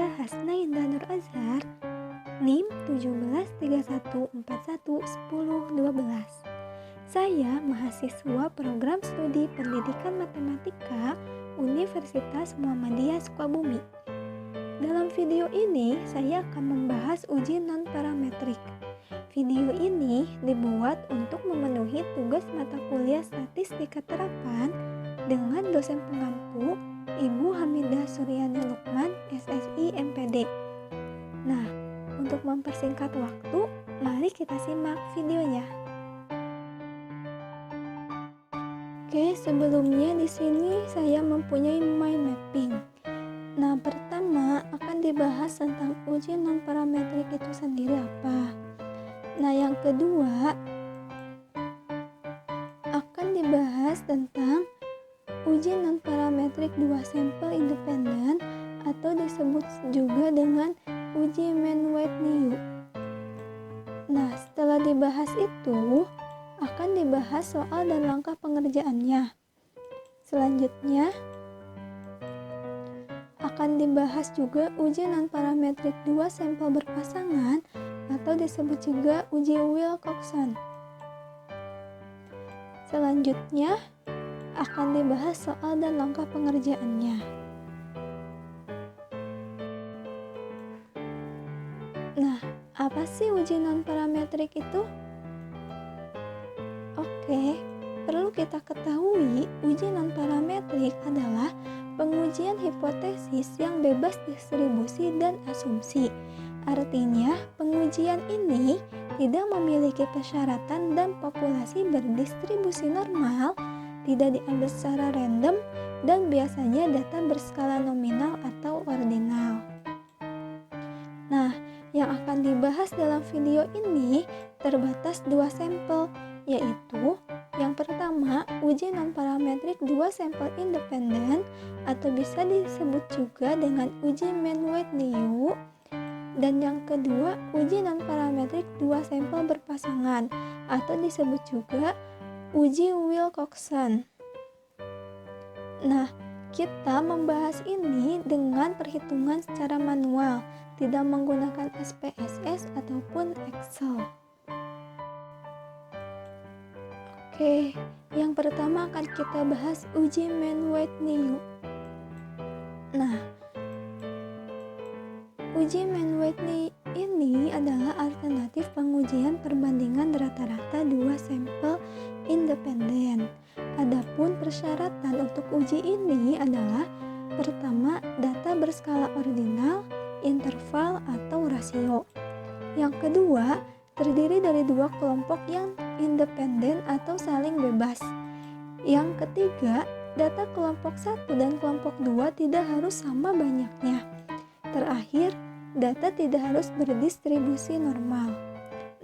Saya Hasna Indah Nur Azhar, NIM 1731411012. Saya mahasiswa program studi pendidikan matematika Universitas Muhammadiyah Sukabumi. Dalam video ini, saya akan membahas uji non-parametrik. Video ini dibuat untuk memenuhi tugas mata kuliah Statistika Terapan dengan dosen pengampu Ibu Hamidah Suryani Lukman, SSI MPD. Nah, untuk mempersingkat waktu, mari kita simak videonya. Oke, sebelumnya di sini saya mempunyai mind mapping. Nah, pertama akan dibahas tentang uji non-parametrik itu sendiri apa. Nah, yang kedua akan dibahas tentang uji non-parametrik dua sampel independen atau disebut juga dengan uji Mann-Whitney. Nah, setelah dibahas itu akan dibahas soal dan langkah pengerjaannya. Selanjutnya akan dibahas juga uji non-parametrik dua sampel berpasangan atau disebut juga uji Wilcoxon. Selanjutnya akan dibahas soal dan langkah pengerjaannya. Nah, apa sih uji non-parametrik itu? Oke, perlu kita ketahui uji non-parametrik adalah pengujian hipotesis yang bebas distribusi dan asumsi. Artinya, pengujian ini tidak memiliki persyaratan dan populasi berdistribusi normal, tidak diambil secara random, dan biasanya data berskala nominal atau ordinal. Nah, yang akan dibahas dalam video ini terbatas dua sampel, yaitu yang pertama uji non-parametrik dua sampel independen atau bisa disebut juga dengan uji Mann-Whitney, dan yang kedua uji non-parametrik dua sampel berpasangan atau disebut juga uji Wilcoxon. Nah, kita membahas ini dengan perhitungan secara manual, tidak menggunakan SPSS ataupun Excel. Oke, yang pertama akan kita bahas uji Mann-Whitney. Nah, uji Mann-Whitney ini adalah alternatif pengujian perbandingan rata-rata dua sampel independen. Adapun persyaratan untuk uji ini adalah pertama, data berskala ordinal, interval atau rasio. Yang kedua, terdiri dari dua kelompok yang independen atau saling bebas. Yang ketiga, data kelompok 1 dan kelompok 2 tidak harus sama banyaknya. Terakhir, data tidak harus berdistribusi normal.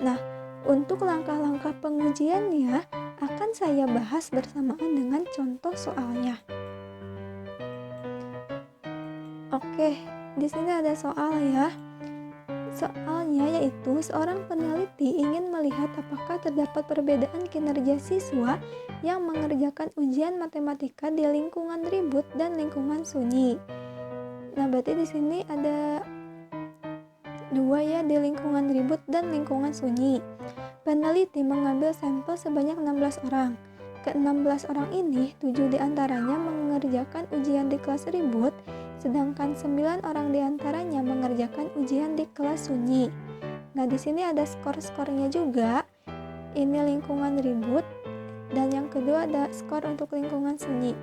Nah, untuk langkah-langkah pengujiannya akan saya bahas bersamaan dengan contoh soalnya. Oke, di sini ada soal ya. Soalnya yaitu seorang peneliti ingin melihat apakah terdapat perbedaan kinerja siswa yang mengerjakan ujian matematika di lingkungan ribut dan lingkungan sunyi. Nah, berarti di sini ada dua ya, di lingkungan ribut dan lingkungan sunyi. Peneliti mengambil sampel sebanyak 16 orang. Ke-16 orang ini, 7 diantaranya mengerjakan ujian di kelas ribut, sedangkan 9 orang diantaranya mengerjakan ujian di kelas sunyi. Nah, di sini ada skor-skornya juga. Ini lingkungan ribut, dan yang kedua ada skor untuk lingkungan sunyi.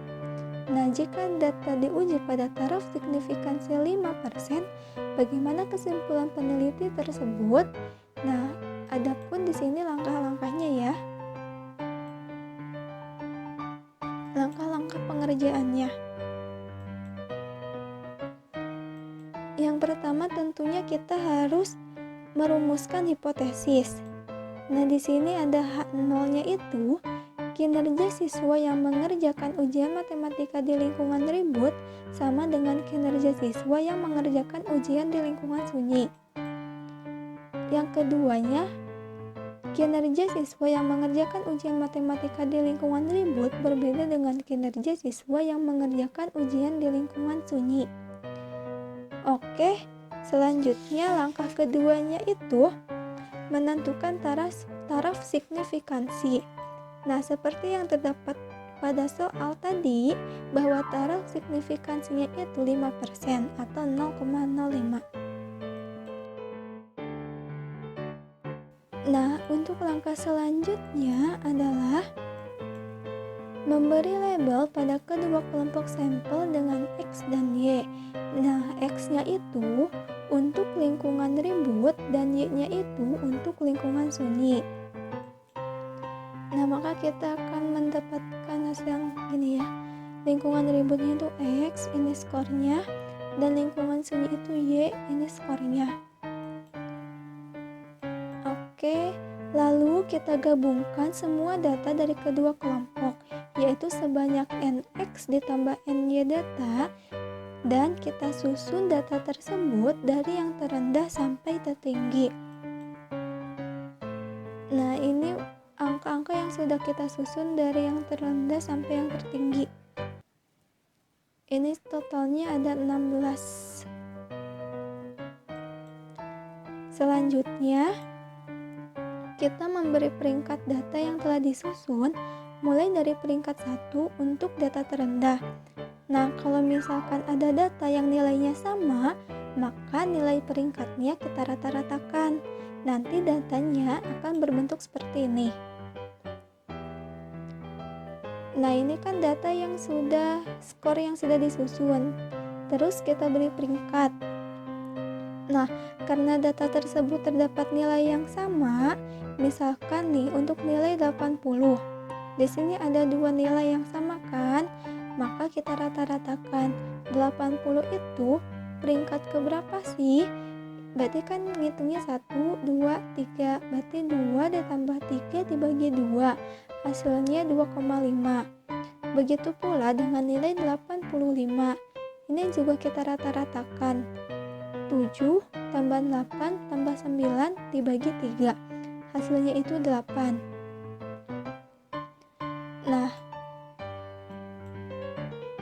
Nah, jika data diuji pada taraf signifikansi 5%, bagaimana kesimpulan peneliti tersebut? Nah, adapun di sini langkah-langkahnya ya. Langkah-langkah pengerjaannya. Yang pertama tentunya kita harus merumuskan hipotesis. Nah, di sini ada H0-nya itu kinerja siswa yang mengerjakan ujian matematika di lingkungan ribut sama dengan kinerja siswa yang mengerjakan ujian di lingkungan sunyi. Yang keduanya, kinerja siswa yang mengerjakan ujian matematika di lingkungan ribut berbeda dengan kinerja siswa yang mengerjakan ujian di lingkungan sunyi. Oke, selanjutnya langkah keduanya itu menentukan taraf signifikansi. Nah, seperti yang terdapat pada soal tadi, bahwa taraf signifikansinya itu 5% atau 0,05. Nah, untuk langkah selanjutnya adalah memberi label pada kedua kelompok sampel dengan X dan Y. Nah, X-nya itu untuk lingkungan ribut dan Y-nya itu untuk lingkungan sunyi. Nah, maka kita akan mendapatkan hasil yang gini ya. Lingkungan ributnya itu X, ini skornya, dan lingkungan sunyi itu Y, ini skornya. Oke, lalu kita gabungkan semua data dari kedua kelompok, yaitu sebanyak NX ditambah NY data, dan kita susun data tersebut dari yang terendah sampai tertinggi. Nah, ini angka-angka yang sudah kita susun dari yang terendah sampai yang tertinggi. Ini totalnya ada 16. Selanjutnya, kita memberi peringkat data yang telah disusun mulai dari peringkat 1 untuk data terendah. Nah, kalau misalkan ada data yang nilainya sama, maka nilai peringkatnya kita rata-ratakan. Nanti datanya akan berbentuk seperti ini. Nah, ini kan data yang sudah, skor yang sudah disusun. Terus kita beri peringkat. Nah, karena data tersebut terdapat nilai yang sama, misalkan nih untuk nilai 80. Di sini ada dua nilai yang sama kan? Maka kita rata-ratakan. 80 itu peringkat keberapa sih? Berarti kan ngitungnya 1, 2, 3. Berarti 2 ditambah 3 dibagi 2. Hasilnya 2,5. Begitu pula dengan nilai 85. Ini juga kita rata-ratakan. 7 tambah 8 tambah 9 dibagi 3. Hasilnya itu 8. Nah,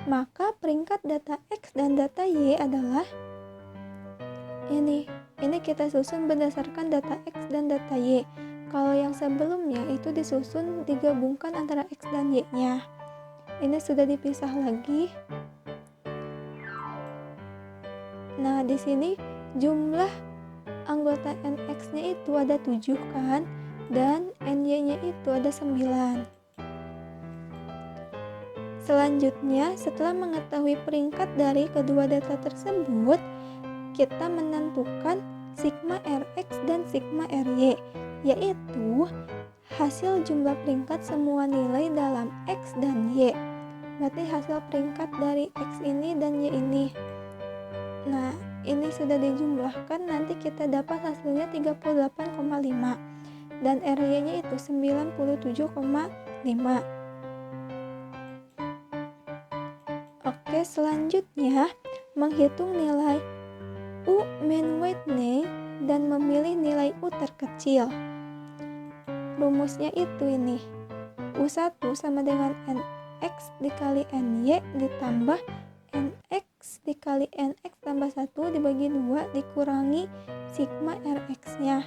maka peringkat data X dan data Y adalah ini kita susun berdasarkan data X dan data Y. Kalau yang sebelumnya itu disusun digabungkan antara X dan Y-nya. Ini sudah dipisah lagi. Nah, di sini jumlah anggota NX-nya itu ada 7 kan, dan NY-nya itu ada 9. Selanjutnya, setelah mengetahui peringkat dari kedua data tersebut, kita menentukan sigma Rx dan sigma Ry, yaitu hasil jumlah peringkat semua nilai dalam X dan Y. Berarti hasil peringkat dari X ini dan Y ini. Nah, ini sudah dijumlahkan, nanti kita dapat hasilnya 38,5 dan Ry-nya itu 97,5. Oke, selanjutnya menghitung nilai U mean weighting dan memilih nilai U terkecil. Rumusnya itu ini. U1 sama dengan NX dikali NY ditambah NX dikali NX tambah 1 dibagi 2 dikurangi sigma Rx-nya.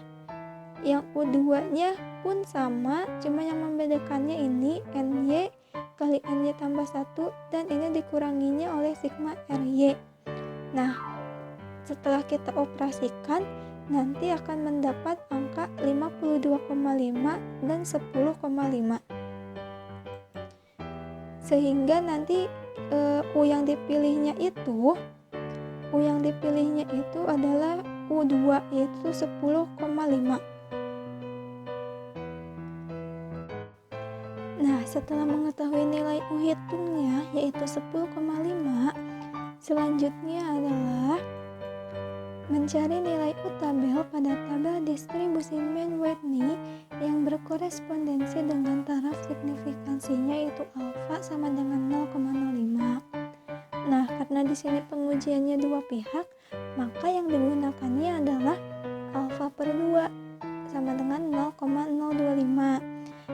Yang U2-nya pun sama, cuma yang membedakannya ini NY kali NY tambah 1 dan ini dikuranginya oleh sigma Ry. Nah, setelah kita operasikan, nanti akan mendapat angka 52,5 dan 10,5. Sehingga nanti U yang dipilihnya itu adalah U2, yaitu 10,5. Nah, setelah mengetahui nilai U hitungnya yaitu 10,5, selanjutnya adalah mencari nilai U tabel pada tabel distribusi mean weighting yang berkorespondensi dengan taraf signifikansinya yaitu alfa sama dengan 0,05. Nah, karena di sini pengujiannya dua pihak, maka yang digunakannya adalah alfa per 2 sama dengan 0,025.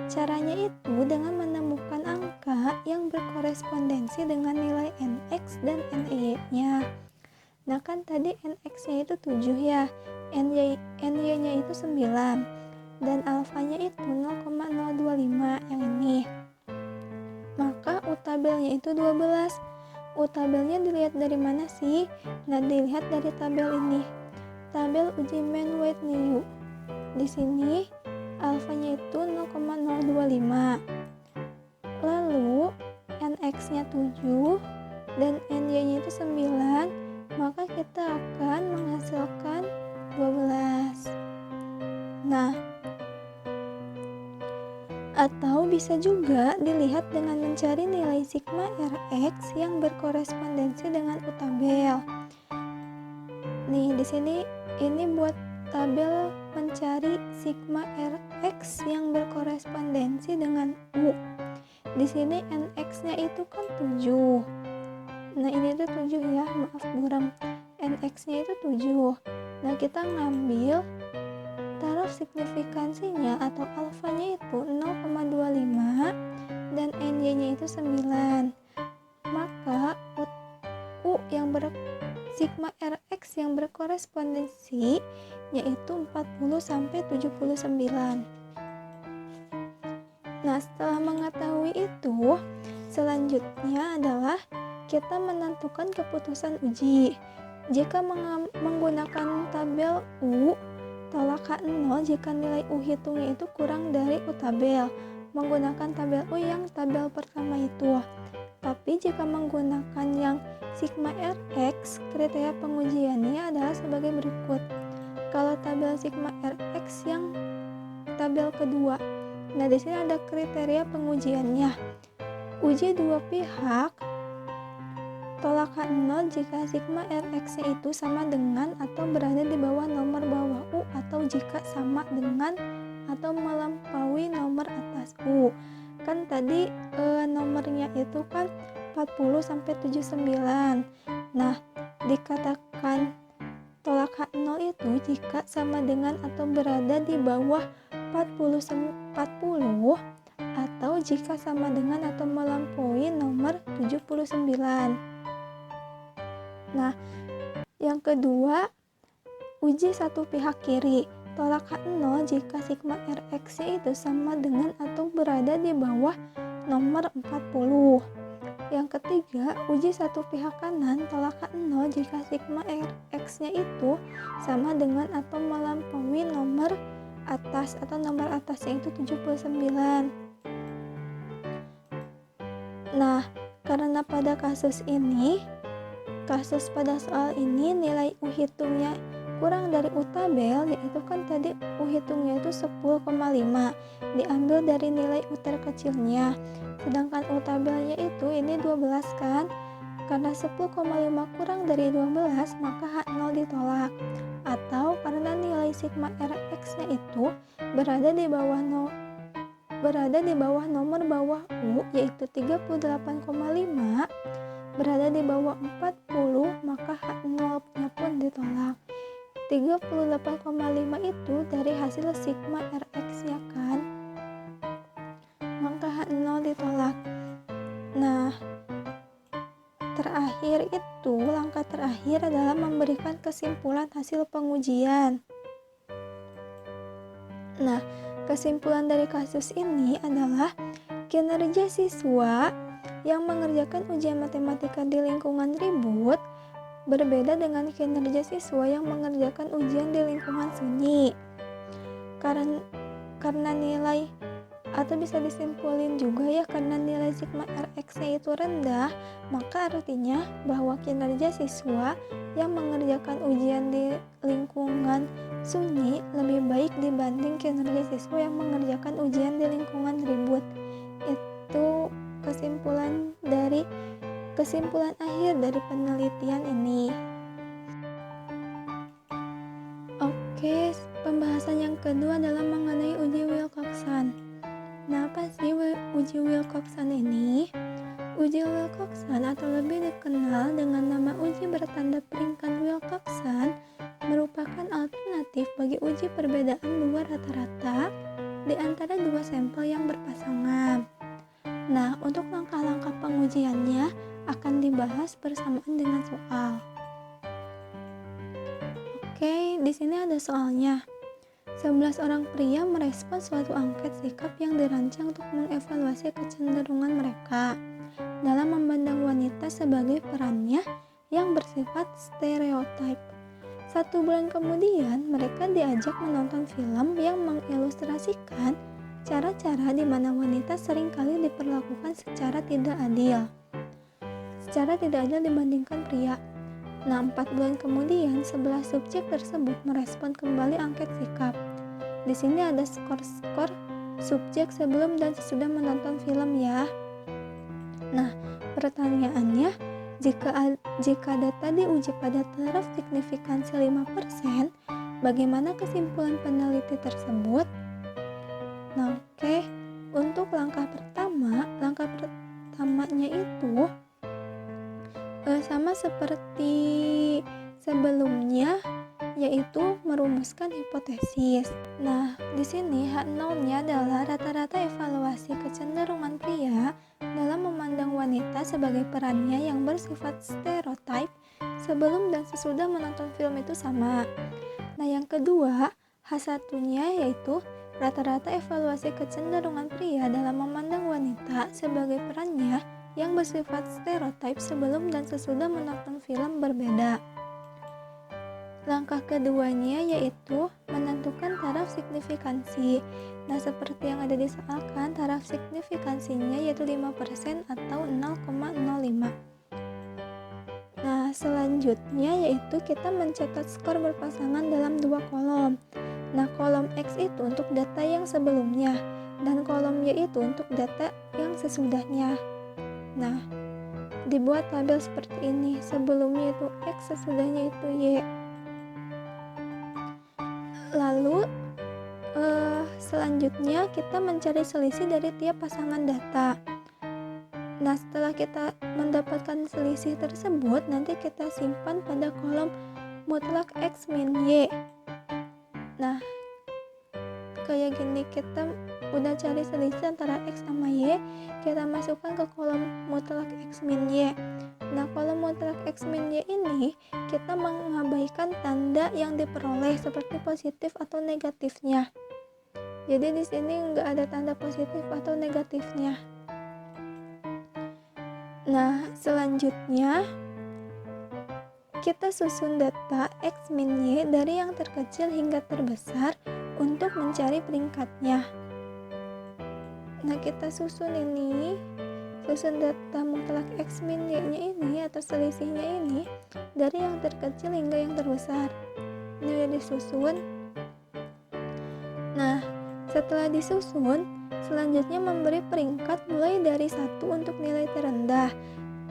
Caranya itu dengan menemukan angka yang berkorespondensi dengan nilai NX dan NY-nya. Nah kan tadi NX-nya itu 7 ya, NY-nya itu 9, dan alfanya itu 0,025 yang ini. Maka U tabelnya itu 12. U tabelnya dilihat dari mana sih? Nah, dilihat dari tabel ini. Tabel uji main weight NIU. Di sini alfanya itu 0,025. Lalu NX-nya 7 dan NY-nya itu 9, maka kita akan menghasilkan 12. Nah, atau bisa juga dilihat dengan mencari nilai sigma Rx yang berkorespondensi dengan U tabel. Nih, di sini ini buat tabel mencari sigma Rx yang berkorespondensi dengan U. Di sini NX-nya itu kan 7. Nah, ini tuh 7 ya, maaf buram. NX-nya itu 7. Nah, kita ngambil taraf signifikansinya atau alfanya itu 0,25 dan NY-nya itu 9. Maka U yang sigma Rx yang berkorespondensi yaitu 40 sampai 79. Nah, setelah mengetahui itu, selanjutnya adalah kita menentukan keputusan uji. Jika menggunakan tabel U, tolak H0 jika nilai U hitungnya itu kurang dari U tabel, menggunakan tabel U yang tabel pertama itu. Tapi jika menggunakan yang sigma Rx, kriteria pengujiannya adalah sebagai berikut. Kalau tabel sigma Rx yang tabel kedua, nah di sini ada kriteria pengujiannya. Uji dua pihak, tolak H0 jika sigma Rx-nya itu sama dengan atau berada di bawah nomor bawah U atau jika sama dengan atau melampaui nomor atas U. Kan tadi nomornya itu kan 40 sampai 79. Nah, dikatakan tolak H0 itu jika sama dengan atau berada di bawah 40 atau jika sama dengan atau melampaui nomor 79. Nah, yang kedua, uji satu pihak kiri. Tolak H0 jika sigma Rx-nya itu sama dengan atau berada di bawah nomor 40. Yang ketiga, uji satu pihak kanan. Tolak H0 jika sigma Rx-nya itu sama dengan atau melampaui nomor atas atau nomor atasnya itu 79. Nah, karena pada kasus pada soal ini nilai U hitungnya kurang dari U tabel, yaitu kan tadi U hitungnya itu 10,5, diambil dari nilai U terkecilnya, sedangkan U tabelnya itu ini 12 kan. Karena 10,5 kurang dari 12, maka H0 ditolak. Atau karena nilai sigma Rx-nya itu berada di bawah nomor bawah U, yaitu 38,5, berada di bawah 40, maka H0-nya pun ditolak. 38,5 itu dari hasil sigma Rx ya kan, maka H0 ditolak. Nah, terakhir itu, langkah terakhir adalah memberikan kesimpulan hasil pengujian. Nah, kesimpulan dari kasus ini adalah kinerja siswa yang mengerjakan ujian matematika di lingkungan ribut berbeda dengan kinerja siswa yang mengerjakan ujian di lingkungan sunyi. Karena nilai, atau bisa disimpulin juga ya, karena nilai sigma Rx-nya itu rendah, maka artinya bahwa kinerja siswa yang mengerjakan ujian di lingkungan sunyi lebih baik dibanding kinerja siswa yang mengerjakan ujian di lingkungan ribut. Itu kesimpulan akhir dari penelitian ini. Oke, pembahasan yang kedua adalah mengenai uji Wilcoxon. Nah, apa sih uji Wilcoxon ini? Uji Wilcoxon atau lebih dikenal dengan nama uji bertanda peringkat Wilcoxon merupakan alternatif bagi uji perbedaan dua rata-rata di antara dua sampel yang berpasangan. Nah, untuk langkah-langkah pengujiannya akan dibahas bersamaan dengan soal. di sini ada soalnya. 11 orang pria merespon suatu angket sikap yang dirancang untuk mengevaluasi kecenderungan mereka dalam memandang wanita sebagai perannya yang bersifat stereotip. 1 bulan kemudian, mereka diajak menonton film yang mengilustrasikan cara-cara di mana wanita seringkali diperlakukan secara tidak adil dibandingkan pria. Nah, 4 bulan kemudian, 11 subjek tersebut merespon kembali angket sikap. Di sini ada skor-skor subjek sebelum dan sesudah menonton film ya. Nah, pertanyaannya, jika data diuji pada taraf signifikansi 5%, bagaimana kesimpulan peneliti tersebut? Nah, oke. Untuk langkah pertamanya itu sama seperti sebelumnya, yaitu merumuskan hipotesis. Nah, di sini H0-nya adalah rata-rata evaluasi kecenderungan pria dalam memandang wanita sebagai perannya yang bersifat stereotip sebelum dan sesudah menonton film itu sama. Nah, yang kedua, H1-nya yaitu rata-rata evaluasi kecenderungan pria dalam memandang wanita sebagai perannya yang bersifat stereotip sebelum dan sesudah menonton film berbeda. Langkah keduanya yaitu menentukan taraf signifikansi. Nah, seperti yang ada disoalkan, taraf signifikansinya yaitu 5% atau 0,05. Nah, selanjutnya yaitu kita mencatat skor berpasangan dalam 2 kolom. Nah, kolom X itu untuk data yang sebelumnya dan kolom Y itu untuk data yang sesudahnya. Nah, dibuat tabel seperti ini. Sebelumnya itu X, sesudahnya itu Y. Lalu selanjutnya kita mencari selisih dari tiap pasangan data. Nah, setelah kita mendapatkan selisih tersebut, nanti kita simpan pada kolom mutlak X min Y. Nah, kayak gini, kita udah cari selisih antara X sama Y, kita masukkan ke kolom mutlak X min Y. Nah, kolom mutlak X min Y ini kita mengabaikan tanda yang diperoleh seperti positif atau negatifnya. Jadi di sini nggak ada tanda positif atau negatifnya. Nah, selanjutnya kita susun data X min Y dari yang terkecil hingga terbesar untuk mencari peringkatnya. Nah, kita susun data mutlak X min Y-nya ini atau selisihnya ini dari yang terkecil hingga yang terbesar. Ini udah disusun. Nah, setelah disusun, selanjutnya memberi peringkat mulai dari 1 untuk nilai terendah.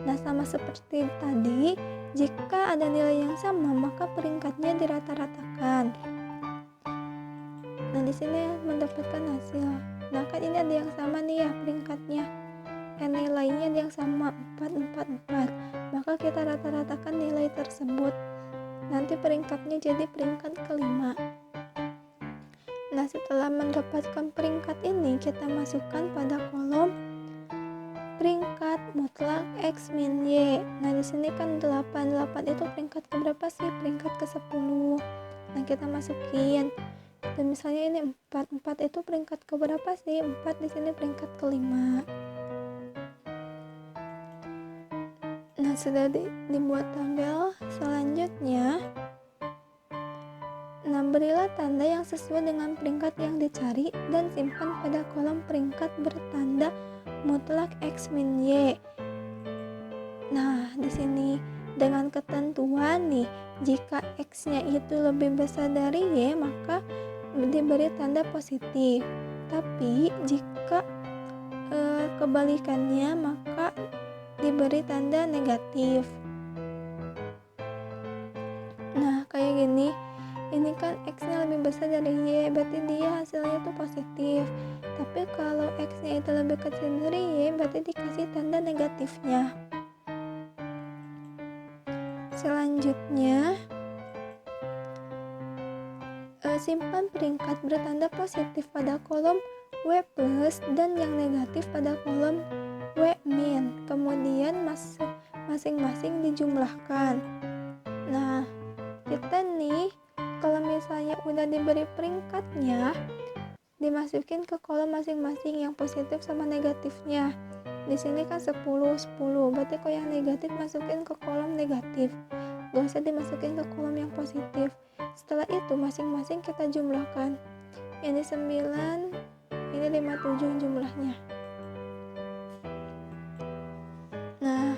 Nah, sama seperti tadi, jika ada nilai yang sama, maka peringkatnya dirata-ratakan. Nah, di sini mendapatkan hasil. Nah, kan ini ada yang sama nih ya peringkatnya. Nilainya ada yang sama 4, maka kita rata-ratakan nilai tersebut. Nanti peringkatnya jadi peringkat kelima. Nah, setelah mendapatkan peringkat ini, kita masukkan pada kolom peringkat mutlak X min Y. Nah, di sini kan 8 itu peringkat keberapa sih? Peringkat ke-10. Nah, kita masukin. Dan misalnya ini 4 itu peringkat keberapa sih? 4 di sini peringkat kelima. Nah, sudah dibuat tabel. Selanjutnya, nah, berilah tanda yang sesuai dengan peringkat yang dicari dan simpan pada kolom peringkat bertanda mutlak X min Y. Nah, di sini dengan ketentuan nih, jika X-nya itu lebih besar dari Y, maka diberi tanda positif. Tapi jika kebalikannya, maka diberi tanda negatif. Nah, kayak gini. Ini kan X-nya lebih besar dari Y, berarti dia hasilnya itu positif. Tapi kalau X-nya itu lebih kecil dari Y, berarti dikasih tanda negatifnya. Selanjutnya, simpan peringkat bertanda positif pada kolom W plus dan yang negatif pada kolom W min. Kemudian masing-masing dijumlahkan. Nah, kita nih kalau udah diberi peringkatnya, dimasukin ke kolom masing-masing yang positif sama negatifnya. Di sini kan 10, 10, berarti kalau yang negatif masukin ke kolom negatif, gak usah dimasukin ke kolom yang positif. Setelah itu masing-masing kita jumlahkan. Ini 9, ini 57 jumlahnya. Nah,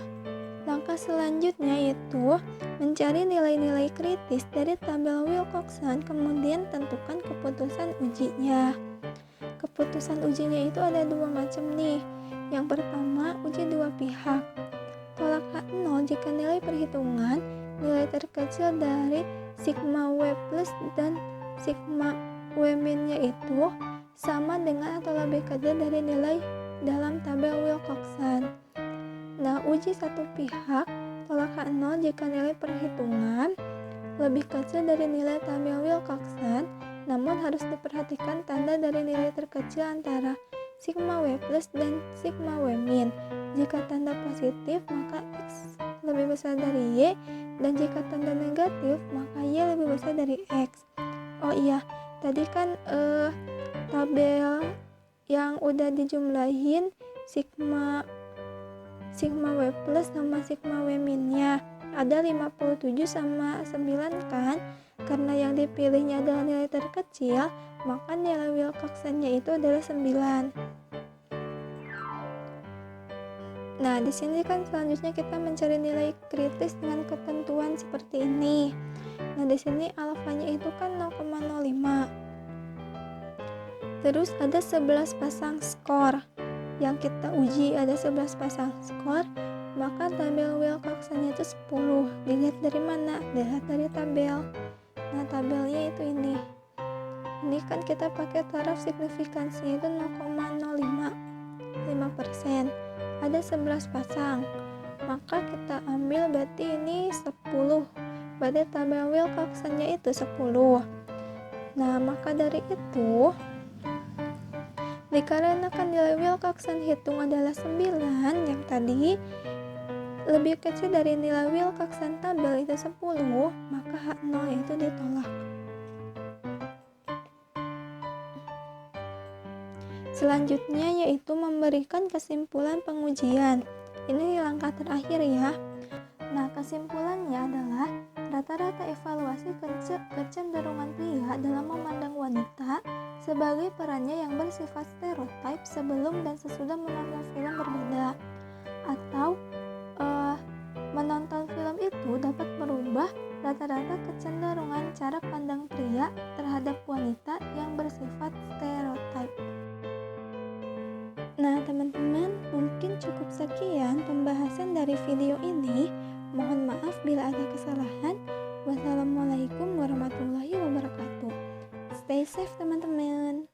langkah selanjutnya yaitu mencari nilai-nilai kritis dari tabel Wilcoxon, kemudian tentukan keputusan ujinya. Keputusan ujinya itu ada dua macam nih. Yang pertama, uji dua pihak. Tolak H0 jika nilai perhitungan nilai terkecil dari sigma W plus dan sigma W min-nya itu sama dengan atau lebih kecil dari nilai dalam tabel Wilcoxon. Nah, uji satu pihak, tolak H0 jika nilai perhitungan lebih kecil dari nilai tabel Wilcoxon, namun harus diperhatikan tanda dari nilai terkecil antara sigma W plus dan sigma W min. Jika tanda positif, maka X lebih besar dari Y, dan jika tanda negatif, maka Y lebih besar dari X. Oh iya, tadi kan tabel yang udah dijumlahin sigma W plus sama sigma W min-nya ada 57 sama 9 kan. Karena yang dipilihnya adalah nilai terkecil, maka nilai Wilcoxon-nya itu adalah 9. Nah, di sini kan selanjutnya kita mencari nilai kritis dengan ketentuan seperti ini. Nah, di sini alfanya itu kan 0,05. Terus ada 11 pasang skor yang kita uji, ada 11 pasang skor, maka tabel Wilcoxon-nya itu 10. Dilihat dari mana? Dilihat dari tabel. Nah, tabelnya itu ini. Ini kan kita pakai taraf signifikansinya itu 0,05, 5%. Ada 11 pasang. Maka kita ambil berarti ini 10. Berarti tabel Wilcoxon-nya itu 10. Nah, maka dari itu, dikarenakan nilai Wilcoxon hitung adalah 9 yang tadi lebih kecil dari nilai Wilcoxon tabel itu 10, maka H0 itu ditolak. Selanjutnya yaitu memberikan kesimpulan pengujian. Ini langkah terakhir ya. Nah, kesimpulannya adalah rata-rata evaluasi kecenderungan pria dalam memandang wanita sebagai perannya yang bersifat stereotip sebelum dan sesudah menonton film berbeda. Atau menonton film itu dapat merubah rata-rata kecenderungan cara pandang pria terhadap wanita yang bersifat stereotip. Nah, teman-teman, mungkin cukup sekian pembahasan dari video ini. Mohon maaf bila ada kesalahan. Wassalamualaikum warahmatullahi wabarakatuh. Stay safe, teman-teman.